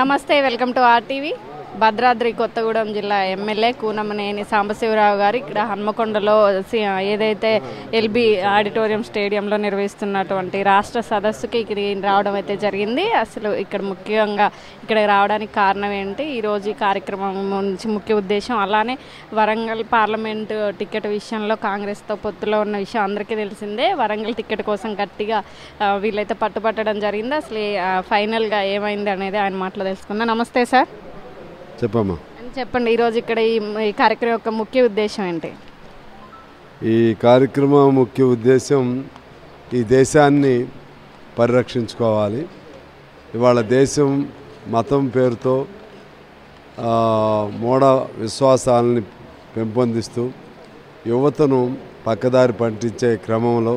నమస్తే, welcome to RTV. Bhadradri Kothagudem జిల్లా MLA Kunamneni Sambasivarao గారు ఇక్కడ హన్మకొండలో ఏదైతే ఎల్బీ ఆడిటోరియం స్టేడియంలో నిర్వహిస్తున్నటువంటి రాష్ట్ర సదస్సుకి ఇక్కడ రావడం అయితే జరిగింది. అసలు ఇక్కడ ముఖ్యంగా ఇక్కడ రావడానికి కారణం ఏంటి, ఈరోజు ఈ కార్యక్రమం నుంచి ముఖ్య ఉద్దేశం, అలానే వరంగల్ పార్లమెంటు టికెట్ విషయంలో కాంగ్రెస్తో పొత్తులో ఉన్న విషయం అందరికీ తెలిసిందే. వరంగల్ టికెట్ కోసం గట్టిగా వీళ్ళైతే పట్టుబట్టడం జరిగింది. అసలు ఫైనల్గా ఏమైంది అనేది ఆయన మాటలో తెలుసుకుందాం. నమస్తే సార్. చెప్పమ్మా. చెప్పండి, ఈరోజు ఇక్కడ ఈ కార్యక్రమం యొక్క ముఖ్య ఉద్దేశం ఏంటి? ఈ కార్యక్రమం ముఖ్య ఉద్దేశం ఈ దేశాన్ని పరిరక్షించుకోవాలి. ఇవాళ దేశం మతం పేరుతో మూఢ విశ్వాసాలని పెంపొందిస్తూ యువతను పక్కదారి పట్టించే క్రమంలో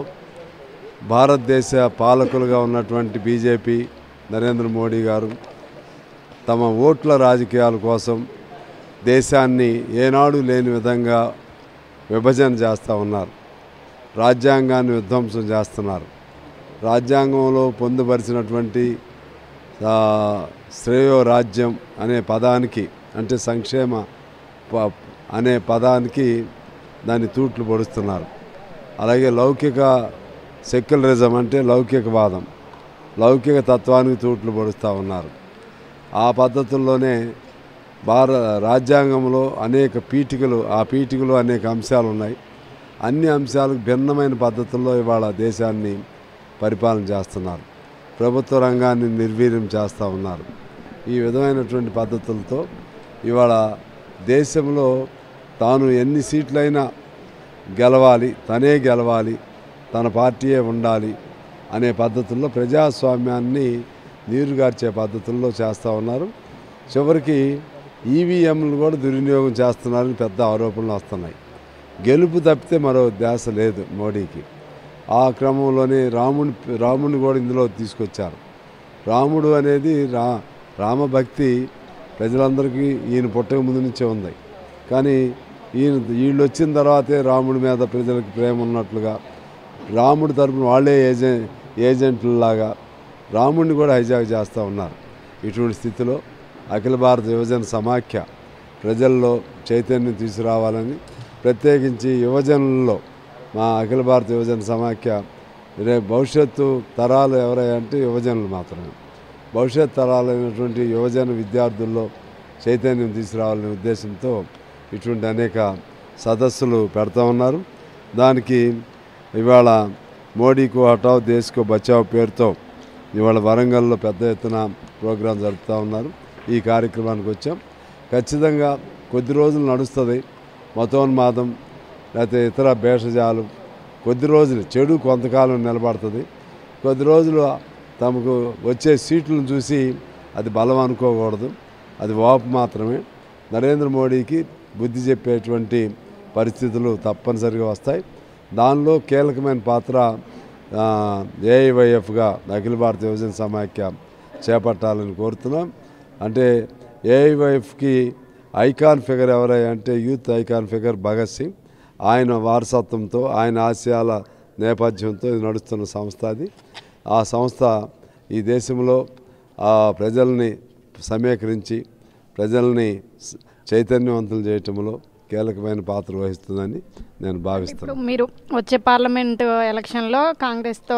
భారతదేశ పాలకులుగా ఉన్నటువంటి బీజేపీ నరేంద్ర మోడీ గారు తమ ఓట్ల రాజకీయాల కోసం దేశాన్ని ఏనాడు లేని విధంగా విభజన చేస్తూ ఉన్నారు. రాజ్యాంగాన్ని విధ్వంసం చేస్తున్నారు. రాజ్యాంగంలో పొందుపరిచినటువంటి శ్రేయో రాజ్యం అనే పదానికి, అంటే సంక్షేమ అనే పదానికి దాన్ని తూట్లు పొడుస్తున్నారు. అలాగే లౌకిక సెక్యులరిజం అంటే లౌకికవాదం, లౌకిక తత్వానికి తూట్లు పొడుస్తూ ఉన్నారు. ఆ పద్ధతుల్లోనే రాజ్యాంగంలో అనేక పీఠికలు, ఆ పీఠికలు అనేక అంశాలు ఉన్నాయి. అన్ని అంశాలకు భిన్నమైన పద్ధతుల్లో ఇవాళ దేశాన్ని పరిపాలన చేస్తున్నారు. ప్రభుత్వ రంగాన్ని నిర్వీర్యం చేస్తూ ఉన్నారు. ఈ విధమైనటువంటి పద్ధతులతో ఇవాళ దేశంలో తాను ఎన్ని సీట్లైనా గెలవాలి, తనే గెలవాలి, తన పార్టీయే ఉండాలి అనే పద్ధతుల్లో ప్రజాస్వామ్యాన్ని నీరుగార్చే పద్ధతుల్లో చేస్తూ ఉన్నారు. చివరికి ఈవీఎంలు కూడా దుర్వినియోగం చేస్తున్నారని పెద్ద ఆరోపణలు వస్తున్నాయి. గెలుపు తప్పితే మరో ధ్యాస లేదు మోడీకి. ఆ క్రమంలోనే రాముడిని కూడా ఇందులో తీసుకొచ్చారు. రాముడు అనేది రామభక్తి ప్రజలందరికీ ఈయన పుట్టక ముందు నుంచే ఉంది. కానీ వీళ్ళు వచ్చిన తర్వాతే రాముడి మీద ప్రజలకు ప్రేమ ఉన్నట్లుగా, రాముడి తరపున వాళ్ళే ఏజెంట్లలాగా రాముడిని కూడా హైజాక్ చేస్తూ ఉన్నారు. ఇటువంటి స్థితిలో అఖిల భారత యువజన సమాఖ్య ప్రజల్లో చైతన్యం తీసుకురావాలని, ప్రత్యేకించి యువజనుల్లో మా అఖిల భారత యువజన సమాఖ్య రేపు భవిష్యత్తు తరాలు ఎవరంటే యువజనులు మాత్రమే. భవిష్యత్ తరాలైనటువంటి యువజన విద్యార్థుల్లో చైతన్యం తీసుకురావాలనే ఉద్దేశంతో ఇటువంటి అనేక సదస్సులు పెడతా ఉన్నారు. దానికి ఇవాళ మోడీకు హటావ్ దేశ్కో బచావ్ పేరుతో ఇవాళ వరంగల్లో పెద్ద ఎత్తున ప్రోగ్రాం జరుపుతూ ఉన్నారు. ఈ కార్యక్రమానికి వచ్చాం. ఖచ్చితంగా కొద్ది రోజులు నడుస్తుంది మతోన్మాదం, లేకపోతే ఇతర భేషజాలు కొద్ది రోజులు, చెడు కొంతకాలం నిలబడుతుంది. కొద్ది రోజులు తమకు వచ్చే సీట్లను చూసి అది బలం అనుకోకూడదు, అది వాపు మాత్రమే. నరేంద్ర మోడీకి బుద్ధి చెప్పేటువంటి పరిస్థితులు తప్పనిసరిగా వస్తాయి. దానిలో కీలకమైన పాత్ర ఏఐవైఎఫ్గా అఖిల భారత యువజన సమాఖ్య చేపట్టాలని కోరుతున్నాం. అంటే ఏఐవైఎఫ్కి ఐకాన్ ఫిగర్ ఎవరంటే youth icon figure Bhagat Singh. ఆయన వారసత్వంతో, ఆయన ఆశయాల నేపథ్యంతో ఇది నడుస్తున్న సంస్థ. అది ఆ సంస్థ ఈ దేశంలో ప్రజల్ని సమీకరించి ప్రజల్ని చైతన్యవంతులు చేయటంలో కీలకమైన పాత్ర వహిస్తుందని నేను భావిస్తాను. మీరు వచ్చే పార్లమెంటు ఎలక్షన్లో కాంగ్రెస్తో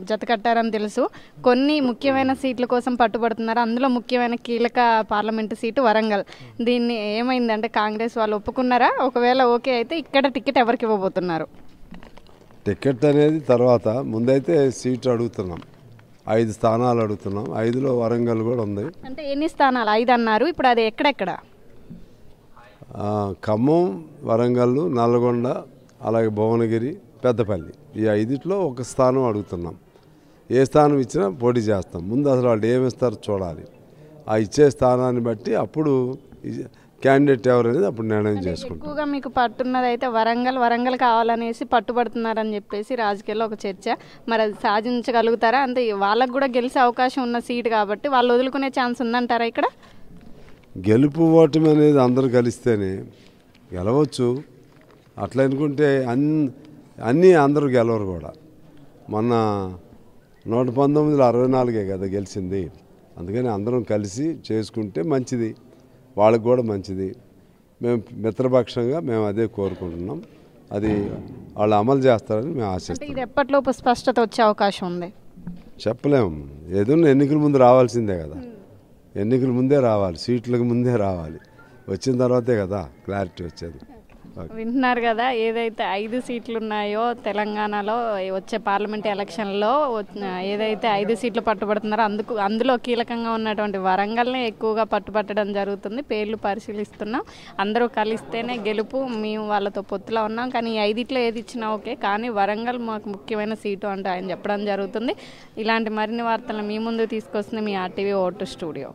జత కట్టారని తెలుసు. కొన్ని ముఖ్యమైన సీట్ల కోసం పట్టుబడుతున్నారు. అందులో ముఖ్యమైన కీలక పార్లమెంటు సీటు వరంగల్. దీన్ని ఏమైందంటే కాంగ్రెస్ వాళ్ళు ఒప్పుకున్నారా? ఒకవేళ ఓకే అయితే ఇక్కడ టికెట్ ఎవరికి ఇవ్వబోతున్నారు? టికెట్ అనేది తర్వాత, ముందైతే సీటు అడుగుతున్నాం. 5 స్థానాలు అడుగుతున్నాం. 5లో వరంగల్ కూడా ఉంది. అంటే ఎన్ని స్థానాలు? 5 అన్నారు. ఇప్పుడు అది ఎక్కడెక్కడ? ఖమ్మం, వరంగల్, నల్గొండ, అలాగే భువనగిరి, పెద్దపల్లి, ఈ 5లో ఒక స్థానం అడుగుతున్నాం. ఏ స్థానం ఇచ్చినా పోటీ చేస్తాం. ముందు అసలు వాళ్ళు ఏమిస్తారో చూడాలి. ఆ ఇచ్చే స్థానాన్ని బట్టి అప్పుడు క్యాండిడేట్ ఎవరనేది అప్పుడు నిర్ణయం చేసుకుంటాం. ఎక్కువగా మీకు పట్టున్నది అయితే వరంగల్ కావాలనేసి పట్టుబడుతున్నారని చెప్పేసి రాజకీయాల్లో ఒక చర్చ. మరి అది సాధించగలుగుతారా? అంటే వాళ్ళకు కూడా గెలిచే అవకాశం ఉన్న సీటు కాబట్టి వాళ్ళు వదులుకునే ఛాన్స్ ఉందంటారా? ఇక్కడ గెలుపు ఓటమి అనేది అందరూ కలిస్తేనే గెలవచ్చు. అట్లా అనుకుంటే అన్నీ అందరూ గెలవరు కూడా. మొన్న 119లో 64 కదా గెలిచింది. అందుకని అందరం కలిసి చేసుకుంటే మంచిది, వాళ్ళకు కూడా మంచిది. మేము మిత్రపక్షంగా మేము అదే కోరుకుంటున్నాం. అది వాళ్ళు అమలు చేస్తారని మేము ఆశిస్తాం. ఇది ఎప్పటిలోపు స్పష్టత వచ్చే అవకాశం ఉంది? చెప్పలేము, ఏదైనా ఎన్నికల ముందు రావాల్సిందే కదా. ఎన్నికల ముందే రావాలి, సీట్లకు ముందే రావాలి. వచ్చిన తర్వాతే కదా క్లారిటీ వచ్చేది. వింటున్నారు కదా, ఏదైతే 5 సీట్లు ఉన్నాయో తెలంగాణలో వచ్చే పార్లమెంట్ ఎలక్షన్లో ఏదైతే 5 సీట్లు పట్టుబడుతున్నారో అందులో కీలకంగా ఉన్నటువంటి వరంగల్ని ఎక్కువగా పట్టుబట్టడం జరుగుతుంది. పేర్లు పరిశీలిస్తున్నాం, అందరూ కలిస్తేనే గెలుపు, మేము వాళ్ళతో పొత్తులో ఉన్నాం, కానీ ఈ 5 ఏది ఇచ్చినా ఓకే, కానీ వరంగల్ మాకు ముఖ్యమైన సీటు అంటూ ఆయన చెప్పడం జరుగుతుంది. ఇలాంటి మరిన్ని వార్తలను మీ ముందు తీసుకొస్తుంది మీ RTV ఓటు స్టూడియో.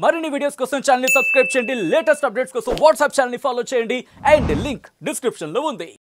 మరిన్ని వీడియోస్ కోసం ఛానల్ ని సబ్స్క్రైబ్ చేయండి, లేటెస్ట్ అప్డేట్స్ కోసం వాట్సాప్ ఛానల్ ని ఫాలో చేయండి, అండ్ లింక్ డిస్క్రిప్షన్ లో ఉంది.